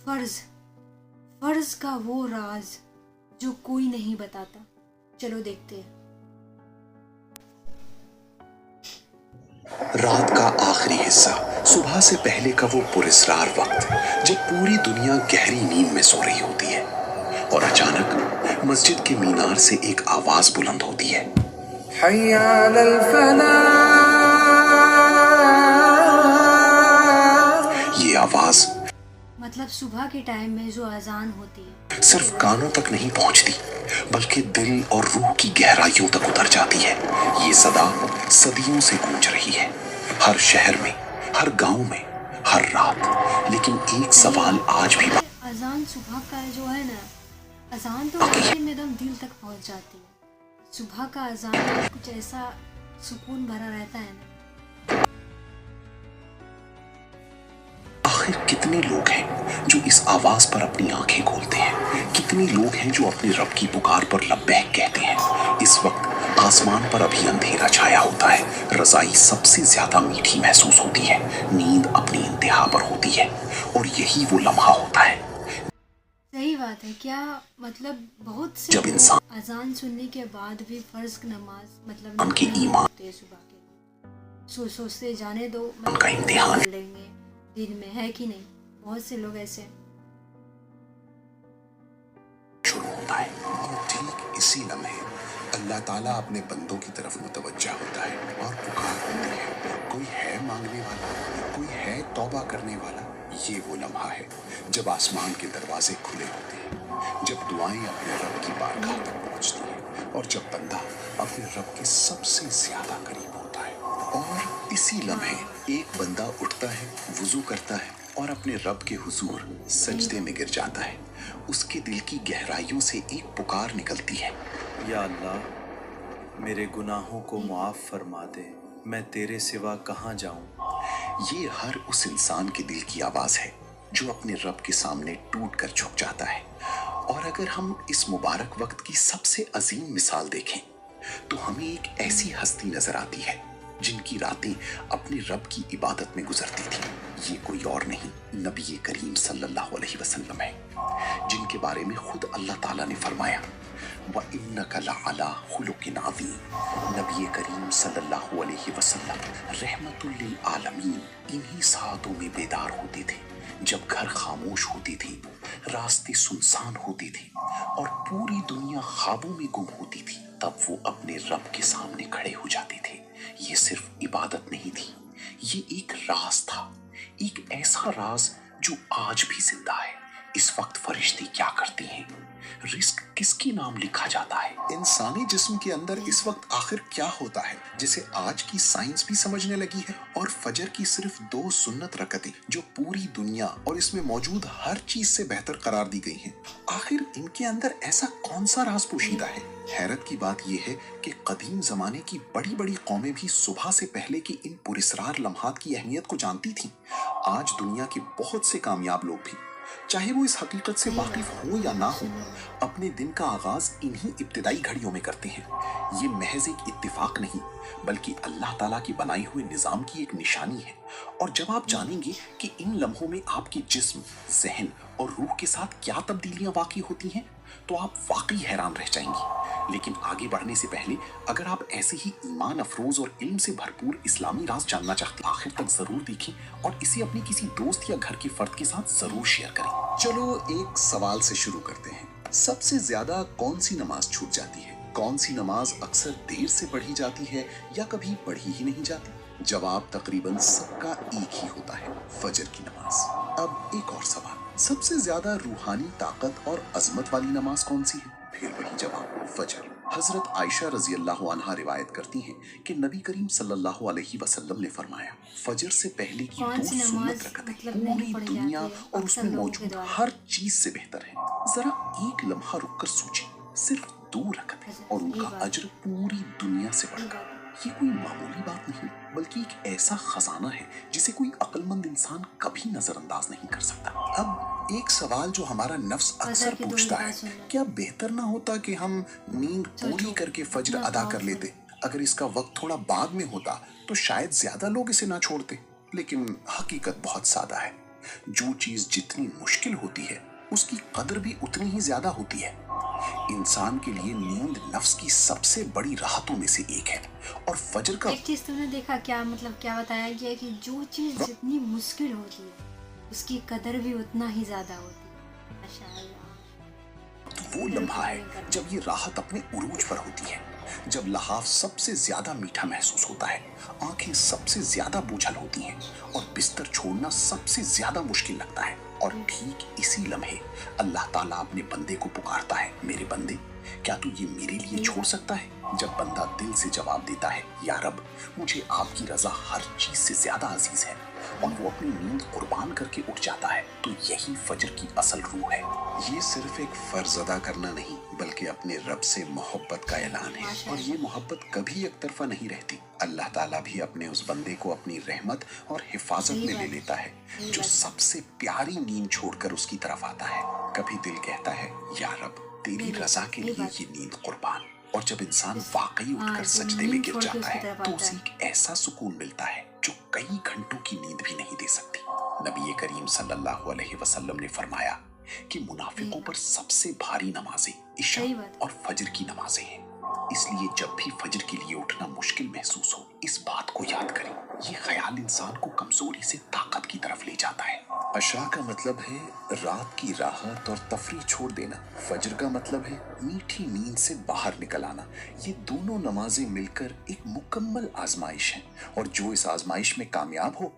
فرض کا وہ راز جو کوئی نہیں بتاتا. چلو دیکھتے ہیں. رات کا آخری حصہ، صبح سے پہلے کا وہ پراسرار وقت جب پوری دنیا گہری نیند میں سو رہی ہوتی ہے اور اچانک مسجد کے مینار سے ایک آواز بلند ہوتی ہے، حی علی الفلاح. یہ آواز مطلب صبح کے ٹائم میں جو اذان ہوتی ہے صرف کانوں تک نہیں پہنچتی بلکہ دل اور روح کی گہرائیوں تک اتر جاتی ہے. یہ صدا صدیوں سے گونج رہی ہے، ہر شہر میں، ہر گاؤں میں، ہر رات. لیکن ایک سوال آج بھی اذان صبح کا جو ہے نا، اذان تو ایک دم دل تک پہنچ جاتی ہے. صبح کا اذان میں کچھ ایسا سکون بھرا رہتا ہے نا. آخر کتنے لوگ ہیں جو اس آواز پر اپنی آنکھیں کھولتے ہیں؟ کتنے لوگ ہیں جو اپنے رب کی پکار پر لبیک کہتے ہیں؟ اس وقت آسمان پر ابھی اندھیرا چھایا ہوتا ہے، رضائی سب سے زیادہ میٹھی محسوس ہوتی ہے، نیند اپنی انتہا پر ہوتی ہے، اور یہی وہ لمحہ ہوتا ہے صحیح بات ہے. کیا مطلب بہت سے جب انسان اذان سننے کے بعد بھی فرض نماز مطلب ان کے نہیں ایمان پڑھتے صبح کے. سوچتے جانے دو ان کا امتحان پڑھ لیں گے دن میں، ہے کہ نہیں؟ بہت سے لوگ ایسے ہیں. شروع ہوتا ہے اور ٹھیک اسی لمحے اللہ تعالیٰ اپنے بندوں کی طرف متوجہ ہوتا ہے اور پکار ہوتی ہے. کوئی ہے مانگنے والا، کوئی ہے توبہ کرنے والا. یہ وہ لمحہ ہے جب آسمان کے دروازے کھلے ہوتے ہیں، جب دعائیں اپنے رب کی بارگاہ تک پہنچتی ہیں اور جب بندہ اپنے رب کے سب سے زیادہ قریب ہوتا ہے. اور اسی لمحے ایک بندہ اٹھتا ہے، وضو کرتا ہے اور اپنے رب کے حضور سجدے میں گر جاتا ہے. اس کے دل کی گہرائیوں سے ایک پکار نکلتی ہے، یا اللہ میرے گناہوں کو معاف فرما دے، میں تیرے سوا کہاں جاؤں. یہ ہر اس انسان کے دل کی آواز ہے جو اپنے رب کے سامنے ٹوٹ کر جھک جاتا ہے. اور اگر ہم اس مبارک وقت کی سب سے عظیم مثال دیکھیں تو ہمیں ایک ایسی ہستی نظر آتی ہے جن کی راتیں اپنے رب کی عبادت میں گزرتی تھیں. یہ کوئی اور نہیں، نبی کریم صلی اللہ علیہ وسلم ہے، جن کے بارے میں خود اللہ تعالیٰ نے فرمایا وَإِنَّكَ لَعَلَىٰ خُلُقٍ عَظِيمٍ. نبی کریم صلی اللہ علیہ وسلم رحمت للعالمین انہی ساعتوں میں بیدار ہوتے تھے جب گھر خاموش ہوتی تھی، راستے سنسان ہوتے تھے اور پوری دنیا خوابوں میں گم ہوتی تھی. تب وہ اپنے رب کے سامنے کھڑے ہو جاتے تھے. یہ صرف عبادت نہیں تھی، یہ ایک راز تھا، ایک ایسا راز جو آج بھی زندہ ہے. اس وقت فرشتے کیا کرتے ہیں، رزق کس کے نام لکھا جاتا ہے، انسانی جسم کے اندر اس وقت آخر کیا ہوتا ہے جسے آج کی سائنس بھی سمجھنے لگی ہے. اور فجر کی صرف 2 سنت رکعتیں جو پوری دنیا اور اس میں موجود ہر چیز سے بہتر قرار دی گئی ہیں، آخر ان کے اندر ایسا کون سا راز پوشیدہ ہے؟ حیرت کی بات یہ ہے کہ قدیم زمانے کی بڑی بڑی قومیں بھی صبح سے پہلے کے ان پراسرار لمحات کی اہمیت کو جانتی تھیں. آج دنیا کے بہت سے کامیاب لوگ بھی، چاہے وہ اس حقیقت سے واقف ہو یا نہ ہو، اپنے دن کا آغاز انہی ابتدائی گھڑیوں میں کرتے ہیں. یہ محض ایک اتفاق نہیں بلکہ اللہ تعالیٰ کی بنائی ہوئے نظام کی ایک نشانی ہے. اور جب آپ جانیں گے کہ ان لمحوں میں آپ کے جسم، ذہن اور روح کے ساتھ کیا تبدیلیاں واقع ہوتی ہیں تو آپ واقعی حیران رہ جائیں گے. لیکن آگے بڑھنے سے پہلے اگر آپ ایسے ہی ایمان افروز اور علم سے بھرپور اسلامی راز جاننا چاہتے ہیں، آخر تک ضرور دیکھیں اور اسے اپنے کسی دوست یا گھر کے فرد کے ساتھ ضرور شیئر کریں. چلو ایک سوال سے شروع کرتے ہیں. سب سے زیادہ کون سی نماز چھوٹ جاتی ہے؟ کون سی نماز اکثر دیر سے پڑھی جاتی ہے یا کبھی پڑھی ہی نہیں جاتی؟ جواب تقریباً سب کا ایک ہی ہوتا ہے، فجر کی نماز. اب ایک اور سوال، سب سے زیادہ روحانی طاقت اور عظمت والی نماز کون سی ہے؟ پھر وہی جواب، فجر. حضرت عائشہ رضی اللہ عنہا روایت کرتی ہیں کہ نبی کریم صلی اللہ علیہ وسلم نے فرمایا فجر سے پہلے کی 2 سنت رکعتیں پوری دنیا اور اس میں موجود ہر چیز سے بہتر ہیں. ذرا ایک لمحہ رک کر سوچیں، صرف 2 رکعتیں اور ان کا اجر پوری دنیا سے بڑھ کر. یہ کوئی معمولی بات نہیں بلکہ ایک ایسا خزانہ ہے جسے کوئی عقل مند انسان کبھی نظر انداز نہیں کر سکتا. اب ایک سوال جو ہمارا نفس اکثر پوچھتا ہے، کیا بہتر نہ ہوتا کہ ہم نیند پوری کر کے فجر ادا کر لیتے؟ اگر اس کا وقت تھوڑا بعد میں ہوتا تو شاید زیادہ لوگ اسے نہ چھوڑتے. لیکن حقیقت بہت سادہ ہے. जो चीज जितनी मुश्किल होती है उसकी कदर भी उतनी ही ज्यादा होती है। इंसान के लिए नींद नफ्स की सबसे बड़ी राहतों में से एक है और फजर का एक चीज तुमने देखा क्या, मतलब क्या बताया गया कि जो चीज जितनी मुश्किल होती है उसकी कदर भी उतना ही ज्यादा होती है। माशाअल्लाह। वो लम्हा है जब ये राहत अपने उरूज पर होती है, जब लहाफ सबसे ज्यादा मीठा महसूस होता है, आंखें सबसे ज्यादा बोझल होती हैं और बिस्तर छोड़ना सबसे ज्यादा मुश्किल लगता है। और ठीक इसी लम्हे अल्लाह ताला अपने बंदे को पुकारता है, मेरे बंदे क्या तू ये मेरे लिए छोड़ सकता है? जब बंदा दिल से जवाब देता है, या रब मुझे आपकी रजा हर चीज से ज्यादा अजीज है, और वो अपनी नींद कुर्बान करके उठ जाता है, तो यही फजर की असल रूह है। ये सिर्फ एक फर्ज अदा करना नहीं बल्कि अपने रब से मोहब्बत का ऐलान है, और ये मोहब्बत कभी एक तरफा नहीं रहती। अल्लाह ताला भी अपने उस बंदे को अपनी रहमत और हिफाजत में ले लेता है जो सबसे प्यारी नींद छोड़कर उसकी तरफ आता है। कभी दिल कहता है, या रब तेरी रजा के लिए ये नींद कुर्बान, और जब इंसान वाकई उठकर सजदे में गिर जाता है तो उसे एक ऐसा सुकून मिलता है जो कई घंटों की नींद भी नहीं दे सकती। नबी करीम सल्लल्लाहु अलैहि वसल्लम ने फरमाया कि मुनाफिकों पर सबसे भारी नमाजें इशा और फजर की नमाजें हैं। इसलिए जब भी फजर के लिए उठना मुश्किल महसूस हो, इस बात को याद करें। ये ख्याल इंसान को कमजोरी से ताकत की तरफ ले जाता है। अशा का मतलब है रात की राहत और तफरी छोड़ देना। फजर का मतलब है मीठी नींद से बाहर निकल आना। ये दोनों नमाजें मिलकर एक मुकम्मल आजमाइश है, और जो इस आजमाइश में कामयाब हो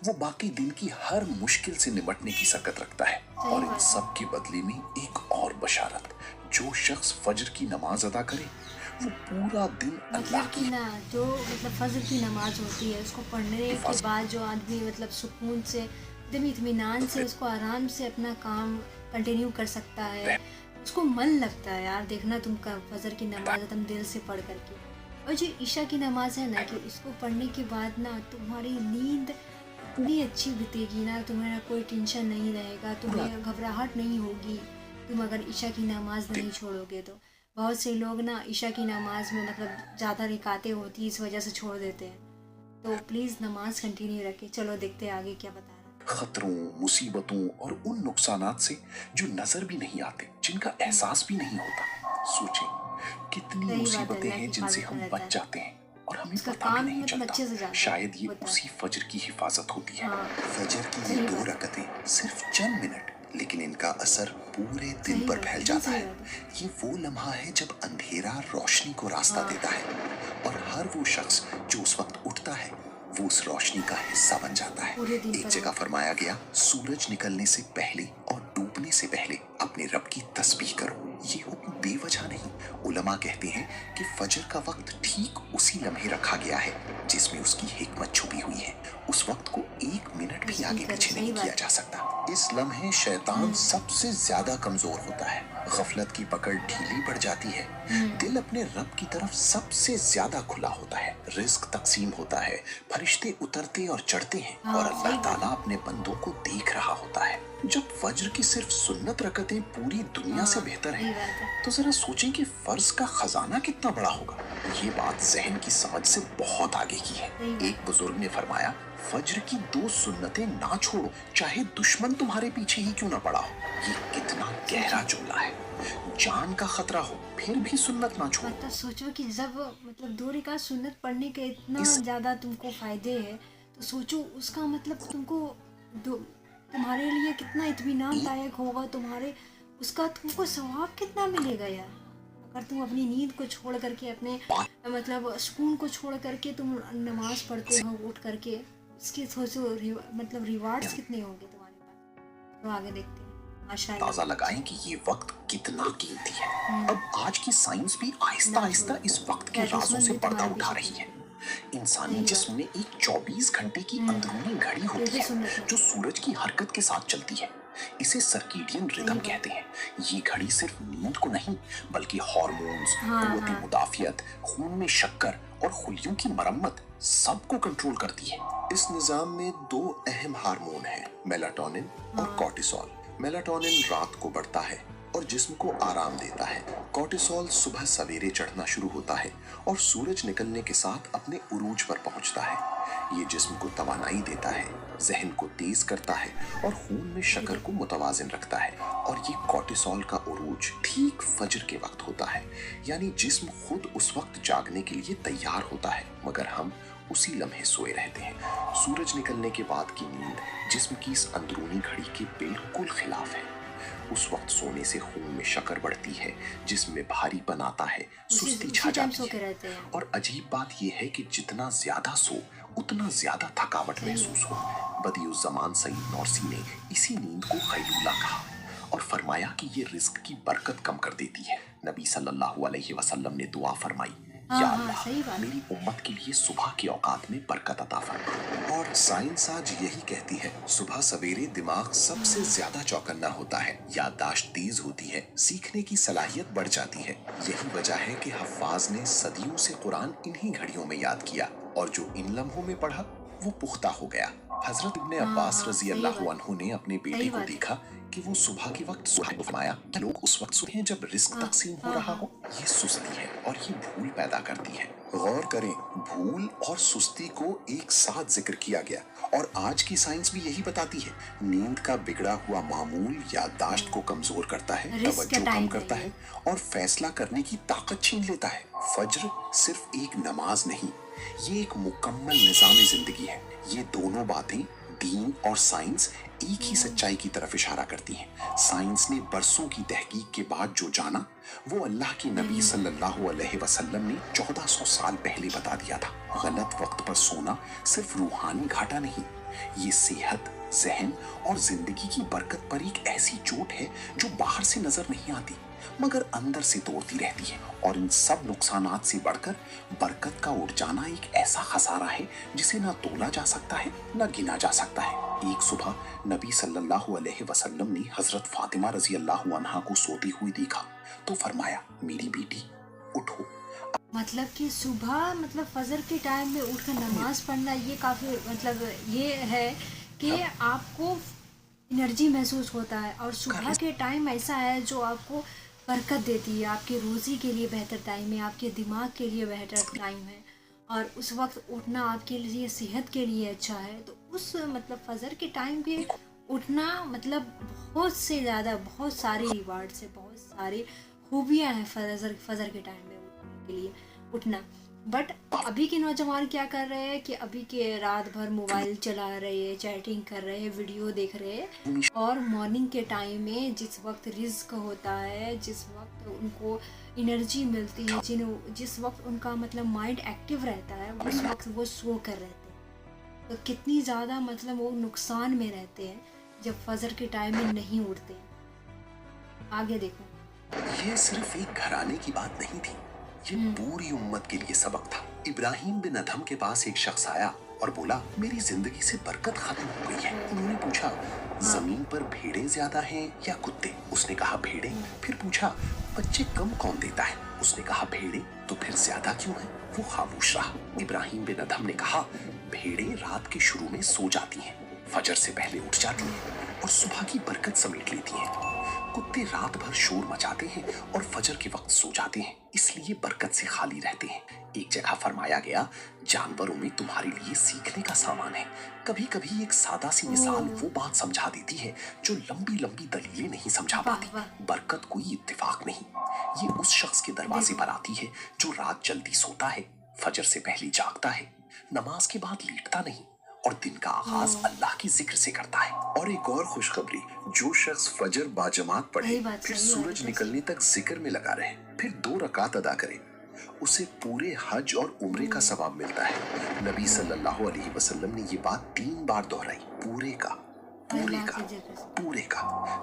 वो बाकी दिन की हर मुश्किल से निपटने की सकत रखता है। और इन सब के बदले में एक और बशारत, जो शख्स फजर की नमाज अदा करे वो पूरा दिन अल्लाह मतलब कि ना जो मतलब फजर की नमाज होती है उसको पढ़ने के बाद जो आदमी मतलब सुकून से एकदम इत्मीनान से उसको आराम से अपना काम कंटिन्यू कर सकता है, उसको मन लगता है यार देखना तुम का फजर की नमाज एकदम दिल से पढ़ करके। और जो ईशा की नमाज है ना कि उसको पढ़ने के बाद ना तुम्हारी नींद इतनी अच्छी बीतेगी ना, तुम्हारा कोई टेंशन नहीं रहेगा, तुम्हें घबराहट नहीं होगी तुम अगर ईशा की नमाज नहीं छोड़ोगे तो। बहुत से लोग ना ईशा की नमाज में मतलब ज़्यादा रिकातें होती है इस वजह से छोड़ देते हैं, तो प्लीज़ नमाज कंटिन्यू रखें। चलो देखते हैं आगे क्या बता रहा है। खतरों, मुसीबतों और उन नुकसानात से जो नजर भी नहीं आते, जिनका एहसास भी नहीं होता। सोचें कितनी मुसीबतें हैं जिनसे हम बच जाते हैं और हमें पता भी नहीं चलता। शायद ये उसी फजर की हिफाजत होती है। फजर की ये 2 रकतें सिर्फ चंद मिनट, लेकिन इनका असर पूरे दिन पर फैल जाता है। ये वो लम्हा है जब अंधेरा रोशनी को रास्ता देता है, और हर वो शख्स जो उस वक्त उठता है वो उस रोशनी का हिस्सा बन जाता है। एक जगह फरमाया गया, सूरज निकलने से पहले और डूबने से पहले अपने रब की तस्बीह करो। ये हुक्म बेवजह नहीं। उलमा कहते हैं कि फजर का वक्त ठीक उसी लम्हे रखा गया है जिसमें उसकी हिकमत छुपी हुई है। उस वक्त को 1 मिनट भी आगे पीछे नहीं किया जा सकता। इस लम्हे शैतान सबसे ज्यादा कमजोर होता है, गफलत की पकड़ ढीली पड़ जाती है, दिल अपने रब की तरफ सबसे ज्यादा खुला होता है, रिस्क तकसीम होता है, फरिश्ते उतरते और चढ़ते हैं, और अल्लाह ताला अपने बंदों को देख रहा होता है। जब फजर की सिर्फ सुन्नत रकतें पूरी दुनिया से बेहतर हैं, तो जरा सोचें कि फर्ज का खजाना कितना बड़ा होगा। ये बात जहन की समझ से बहुत आगे की है। एक बुजुर्ग ने फरमाया, फजर की 2 सुन्नतें ना छोड़ो, चाहे दुश्मन तुम्हारे पीछे ही क्यों ना पड़ा हो। ये कितना गहरा जुमला है। जान का खतरा हो फिर भी सुन्नत ना छोड़ो। मतलब सोचो कि जब मतलब 2 रकात सुन्नत पढ़ने के इतना ज्यादा तुमको फायदे है, तो सोचो उसका मतलब तुम्हारे लिए कितना इत्मीनान दायक होगा, तुम्हारे उसका तुमको सवाब कितना मिलेगा यार। अगर तुम अपनी नींद को छोड़ करके अपने मतलब सुकून को छोड़ करके तुम नमाज पढ़ते हो उठ करके, उसके सोचो मतलब रिवार्ड्स कितने होंगे तुम्हारे पास। तो आगे देखते हैं। माशाअल्लाह ताज़ा लगाएं कि ये वक्त कितना कीमती है। अब आज की साइंस भी आहिस्ता आहिस्ता इस वक्त के राजों से पर्दा उठा रही है। इंसानी जिस्म में एक 24 घंटे की अंदरूनी घड़ी होती है जो सूरज की हरकत के साथ चलती है। इसे सर्कीडियन रिदम कहते हैं। ये घड़ी सिर्फ नींद को नहीं बल्कि हार्मोन्स, कुव्वती मुदाफियत, खून में शक्कर और खुलियों की मरम्मत सबको कंट्रोल करती है। इस निजाम में 2 अहम हार्मोन हैं, मेलाटोनिन और कॉर्टिसोल। मेलाटोनिन रात को बढ़ता है और जिस्म को आराम देता है। कॉर्टिसोल सुबह सवेरे चढ़ना शुरू होता है और सूरज निकलने के साथ अपने उरूज पर पहुंचता है। ये जिस्म को तवानाई देता है, जहन को तेज करता है और खून में शक्कर को मुतवाजिन रखता है। और ये कॉर्टिसोल का उरूज ठीक फजर के वक्त होता है, यानी जिस्म खुद उस वक्त जागने के लिए तैयार होता है, मगर हम उसी लम्हे सोए रहते हैं। सूरज निकलने के बाद की नींद जिस्म की इस अंदरूनी घड़ी के बिल्कुल खिलाफ है। उस वक्त सोने से खून में शक्कर बढ़ती है, जिस्म में भारीपन आता है, सुस्ती छा जाती है। और अजीब बात यह है कि जितना ज्यादा सो उतना ज्यादा थकावट महसूस हो। बदियुज़्ज़मान सईद नौरसी ने इसी नींद को क़ैलूला कहा और फरमाया कि ये रिस्क की बरकत कम कर देती है। नबी सल्लल्लाहु अलैहि वसल्लम ने दुआ फरमाई, या अल्लाह मेरी उम्मत के लिए सुबह के औकात में बरकत अता फरमा। और साइंस आज यही कहती है, सुबह सवेरे दिमाग सबसे ज्यादा चौकन्ना होता है, याददाश्त तेज होती है, सीखने की सलाहियत बढ़ जाती है। यही वजह है कि हफ्फाज ने सदियों से कुरान इन्हीं घड़ियों में याद किया और जो इन लम्हों में पढ़ा वो पुख्ता हो गया। हजरत इब्ने अब्बास रजी अल्लाह अन्हु ने अपने बेटे को देखा कि वो सुबह के वक्त सुबह फरमाया कि लोग उस वक्त सोते हैं जब रिस्क तकसीम हो रहा हो। ये सुस्ती है और ये भूल पैदा करती है। गौर करें, भूल और सुस्ती को एक साथ जिक्र किया गया और आज की साइंस भी यही बताती है। नींद का बिगड़ा हुआ मामूल याददाश्त को कमजोर करता है, तवज्जो कम करता है और फैसला करने की ताकत छीन लेता है। फज्र सिर्फ एक नमाज नहीं, ये एक मुकम्मल निज़ाम जिंदगी है। ये दोनों बातें, दीन और साइंस, एक ही सच्चाई की तरफ इशारा करती हैं। साइंस ने बरसों की तहकीक के बाद जो जाना वो अल्लाह के नबी सल्लल्लाहु अलैहि वसल्लम ने 1400 साल पहले बता दिया था। गलत वक्त पर सोना सिर्फ रूहानी घाटा नहीं, ये सेहत, जहन और जिंदगी की बरकत पर एक ऐसी चोट है जो बाहर से नजर नहीं आती मगर अंदर से तोड़ती रहती है। और इन सब नुकसानात से बढ़कर बरकत का उड़ जाना एक ऐसा खसारा है जिसे ना तोला जा सकता है ना गिना जा सकता है। एक सुबह नबी सल्लल्लाहु अलैहि वसल्लम ने हजरत फातिमा रजी अल्लाह अन्हा को सोती हुई देखा तो फरमाया, मेरी बेटी उठो। मतलब कि सुबह मतलब फजर के टाइम में उठकर नमाज पढ़ना, ये काफ़ी मतलब ये है कि आपको एनर्जी महसूस होता है। और सुबह के टाइम ऐसा है जो आपको बरकत देती है, आपके रोज़ी के लिए बेहतर टाइम है, आपके दिमाग के लिए बेहतर टाइम है और उस वक्त उठना आपके लिए सेहत के लिए अच्छा है। तो उस मतलब फजर के टाइम पे उठना मतलब बहुत सारे रिवार्ड्स है, बहुत सारी खूबियाँ हैं फजर के टाइम में उठने के लिए उठना। बट अभी के नौजवान क्या कर रहे हैं कि अभी के रात भर मोबाइल चला रहे हैं, चैटिंग कर रहे हैं, वीडियो देख रहे हैं और मॉर्निंग के टाइम में जिस वक्त रिस्क होता है, जिस वक्त उनको एनर्जी मिलती है, जिस वक्त उनका मतलब माइंड एक्टिव रहता है, उस वक्त वो सो कर रहते हैं। तो कितनी ज़्यादा मतलब वो नुकसान में रहते हैं जब फजर के टाइम में नहीं उठते। आगे देखो, ये सिर्फ एक घराने की बात नहीं थी, ये पूरी उम्मत के लिए सबक था। इब्राहिम बिन अदहम के पास एक शख्स आया और बोला, मेरी जिंदगी से बरकत खत्म हो गई है। उन्होंने पूछा, जमीन पर भेड़ें ज्यादा हैं या कुत्ते? उसने कहा भेड़ें। फिर पूछा, बच्चे कम कौन देता है? उसने कहा भेड़ें। तो फिर ज्यादा क्यों है? वो खामोश रहा। इब्राहिम बिन अदहम ने कहा, भेड़ें रात के शुरू में सो जाती हैं, फजर से पहले उठ जाती हैं और सुबह की बरकत समेट लेती हैं। कुत्ते रात भर शोर मचाते हैं और फजर के वक्त सो जाते हैं, इसलिए बरकत से खाली रहते हैं। एक जगह फरमाया गया, जानवरों में तुम्हारे लिए सीखने का सामान है। कभी कभी एक सादा सी मिसाल वो बात समझा देती है जो लंबी लंबी दलीलें नहीं समझा पाती। बरकत कोई इत्तेफाक नहीं, ये उस शख्स के दरवाजे पर आती है जो रात जल्दी सोता है, फजर से पहले जागता है, नमाज के बाद लेटता नहीं और दिन का आगाज अल्लाह की जिक्र से करता है। और एक और खुशखबरी, जो शख्स फजर बाजमात पढ़े, फिर सूरज निकलने तक जिक्र में लगा रहे, फिर 2 रकात अदा करे, उसे पूरे हज और उम्रे का सवाब मिलता है। नबी सल्लल्लाहु अलैहि वसल्लम ने ये बात 3 बार दोहराई, पूरे का।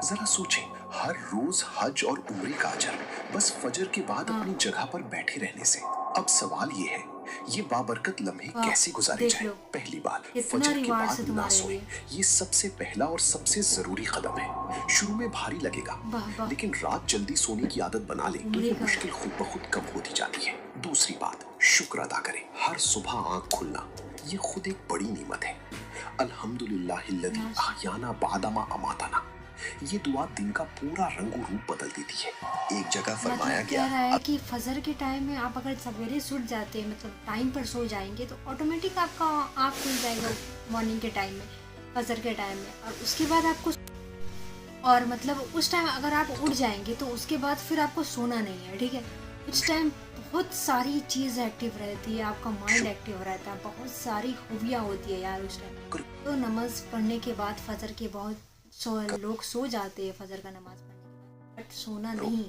जरा सोचें, हर रोज हज और उम्रे का अजर बस फजर के बाद अपनी जगह पर बैठे रहने से। अब सवाल ये है, ये बाबरकत लम्हे कैसे गुजारे जाएं? पहली बात, फजर के बाद ना सोएं। ये सबसे पहला और सबसे जरूरी कदम है। शुरू में भारी लगेगा, लेकिन रात जल्दी सोने की आदत बना ले तो ये मुश्किल खुद ब खुद कम होती जाती है। दूसरी बात, शुक्र अदा करें। हर सुबह आँख खुलना ये खुद एक बड़ी नेमत है। अल्हम्दुलिल्लाहिल्लज़ी अहयाना बादा मा अमाताना। ये दुआ दिन का पूरा रंग और रूप बदल देती है। एक जगह फरमाया मतलब गया कह रहा है कि फजर के टाइम में आप अगर सवेरे उठ जाते हैं, मतलब टाइम पर सो जाएंगे, तो ऑटोमेटिक आपका आँख खुल जाएगा मॉर्निंग के टाइम में, फजर के टाइम में। और उसके बाद आपको, और मतलब उस टाइम अगर आप उठ जाएंगे तो उसके बाद फिर आपको सोना नहीं है, ठीक है। उस टाइम बहुत सारी चीज़ एक्टिव रहती है, आपका माइंड एक्टिव रहता है, बहुत सारी खूबियाँ होती है यार उस टाइम। तो नमाज पढ़ने के बाद फजर के बहुत लोग सो जाते हैं फजर का नमाज पढ़ने के बाद, बट सोना नहीं।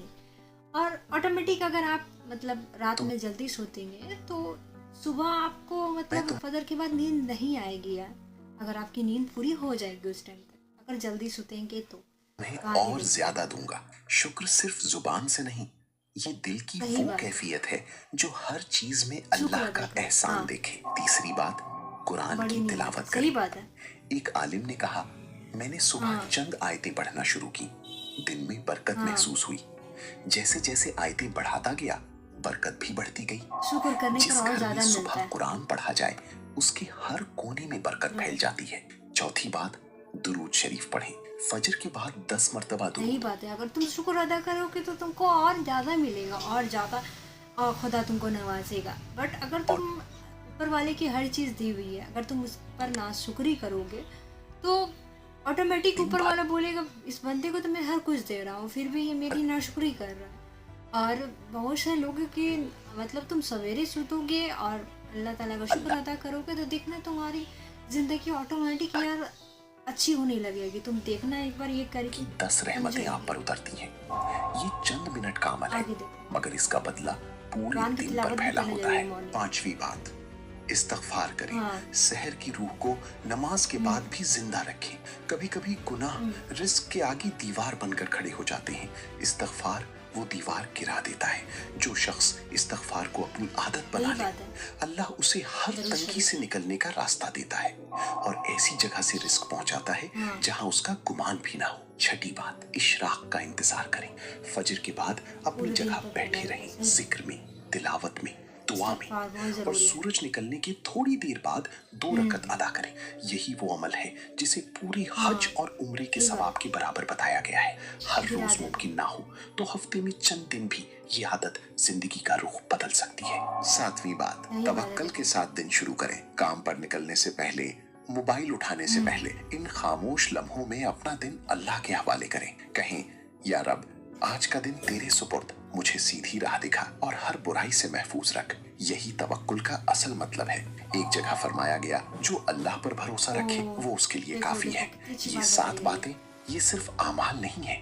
और ऑटोमेटिक अगर आप मतलब रात में जल्दी सोतेंगे तो सुबह आपको मतलब फजर के बाद नींद नहीं आएगी यार, अगर आपकी नींद पूरी हो जाएगी उस टाइम तक, अगर जल्दी सोतेंगे तो। मैं और ज्यादा दूंगा। शुक्र सिर्फ जुबान से नहीं, ये दिल की सही वो बात। कैफियत है जो हर चीज में शुक्र अल्लाह अदा का करो। एहसान हाँ। देखे। तीसरी बात, कुरान बड़ी की नेमत है, तिलावत सही करें। बात है। एक आलिम ने कहा, मैंने सुबह हाँ। चंद आयतें पढ़ना शुरू की, दिन में बरकत हाँ। महसूस हुई। जैसे जैसे आयतें बढ़ाता गया, बरकत भी बढ़ती गई। शुक्र करने जिस पर और घर में ज़्यादा मिलता सुबह है। कुरान पढ़ा जाए, उसके हर कोने में बरकत फैल जाती है। चौथी बात, दुरूद शरीफ पढ़ें। फजर के बाद 10 मर्तबा सही दुरूद। बात है, अगर तुम शुक्र अदा करोगे तो तुमको और ज़्यादा मिलेगा, और ज़्यादा खुदा तुमको नवाजेगा। बट अगर तुम ऊपर वाले की हर चीज़ दी हुई है, अगर तुम उस पर नाशुक्री करोगे तो ऑटोमेटिक ऊपर वाला बोलेगा, इस बंदे को तो मैं हर कुछ दे रहा हूँ फिर भी ये मेरी नाशुक्री कर रहा है। और बहुत से लोगों की मतलब तुम सवेरे सुतोगे और अल्लाह ताला का शुक्र अदा करोगे तो देखना तुम्हारी ज़िंदगी ऑटोमेटिक यार अच्छी होने लगेगी। तुम देखना एक बार ये करके 10 रहमतें आप पर उतरती हैं। ये चंद मिनट का अमल है, आगे देखो। मगर इसका बदला पूरे कुरान की दिन तिलावत पर भी फैला करने होता लगे है। मॉर्निंग। पांचवी बात, इस्तगफार करें। हाँ। सहर की रूह को नमाज के बाद भी जिंदा रखें। कभी कभी गुनाह रिस्क के आगे दीवार बनकर खड़े हो जाते हैं। इस्तगफार वो दीवार गिरा देता है। जो शख्स इस्तगफार को अपनी आदत बना सही ले, बात है। अल्लाह उसे हर जरूर तंगी शरीफ। से निकलने का रास्ता देता है और ऐसी जगह से रिस्क पहुंचाता है हाँ। जहां उसका गुमान भी ना हो। छठी बात, इशराक का इंतजार करें। फजर के बाद अपनी पूरे दिन जगह पर बैठे फैला रहें, रहेगा, सही। जिक्र में, तिलावत में, दुआ में। इस्तगफार बहुत और ज़रूरी है। सूरज निकलने के थोड़ी देर बाद 2 रकत अदा करें। यही वो अमल है जिसे पूरी हज और उम्रे के सही बात। सवाब के बराबर बताया गया है। हर गिरा रोज देते। मुमकिन ना हो तो हफ्ते में चंद दिन भी ये आदत जिंदगी का रुख बदल सकती है। सातवीं बात, सही बात है। तवक्कल के साथ दिन शुरू करें। काम पर निकलने से पहले, मोबाइल उठाने से पहले इन खामोश लम्हों में अपना दिन अल्लाह के हवाले करें। कहें, या रब, आज का दिन तेरे सुपुर्द, मुझे सीधी राह दिखा और हर बुराई से महफूज रख। यही तवक्कुल का असल मतलब है। एक जगह फरमाया गया, जो अल्लाह पर भरोसा रखे वो उसके लिए देखो, काफी देखो, है। कितनी अच्छी ये बात 7 बताई बातें ये सिर्फ आमाल नहीं है,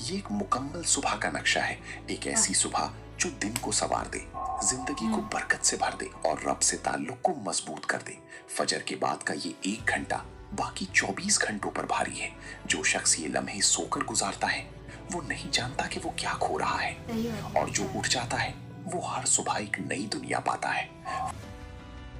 ये एक मुकम्मल सुबह का नक्शा है। एक ऐसी सुबह जो दिन को संवार दे, जिंदगी को बरकत से भर दे और रब से ताल्लुक को मजबूत कर दे। फजर के बाद का ये 1 घंटा बाकी 24 घंटों पर भारी है। जो शख्स ये लम्हे सोकर गुजारता है वो नहीं जानता कि वो क्या खो रहा है, सही बात। और जो उठ जाता है वो हर सुबह एक नई दुनिया पाता है।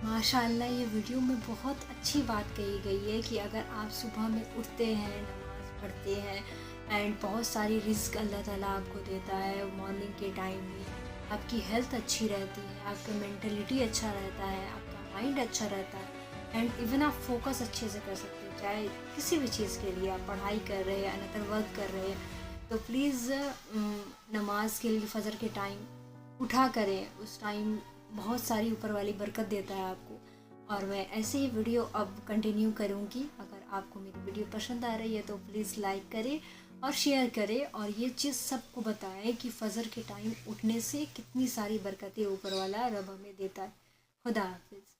माशाअल्लाह, ये वीडियो में बहुत अच्छी बात कही गई है कि अगर आप सुबह में उठते हैं, नमाज पढ़ते हैं, एंड बहुत सारी रिस्क अल्लाह ताला आपको देता है मॉर्निंग के टाइम में, आपकी हेल्थ अच्छी रहती है, आपका मेंटलिटी अच्छा रहता है, आपका माइंड अच्छा रहता है, एंड इवन आप फोकस अच्छे से कर सकते हैं। चाहे किसी भी चीज़ के लिए आप पढ़ाई कर रहे हैं, अनदर वर्क कर रहे हैं, तो प्लीज़ नमाज के लिए फ़जर के टाइम उठा करें। उस टाइम बहुत सारी ऊपर वाली बरकत देता है आपको। और मैं ऐसे ही वीडियो अब कंटिन्यू करूँगी। अगर आपको मेरी वीडियो पसंद आ रही है तो प्लीज़ लाइक करें और शेयर करें, और ये चीज़ सबको बताएं कि फ़जर के टाइम उठने से कितनी सारी बरकतें ऊपर वाला रब हमें देता है। खुदा हाफिज़।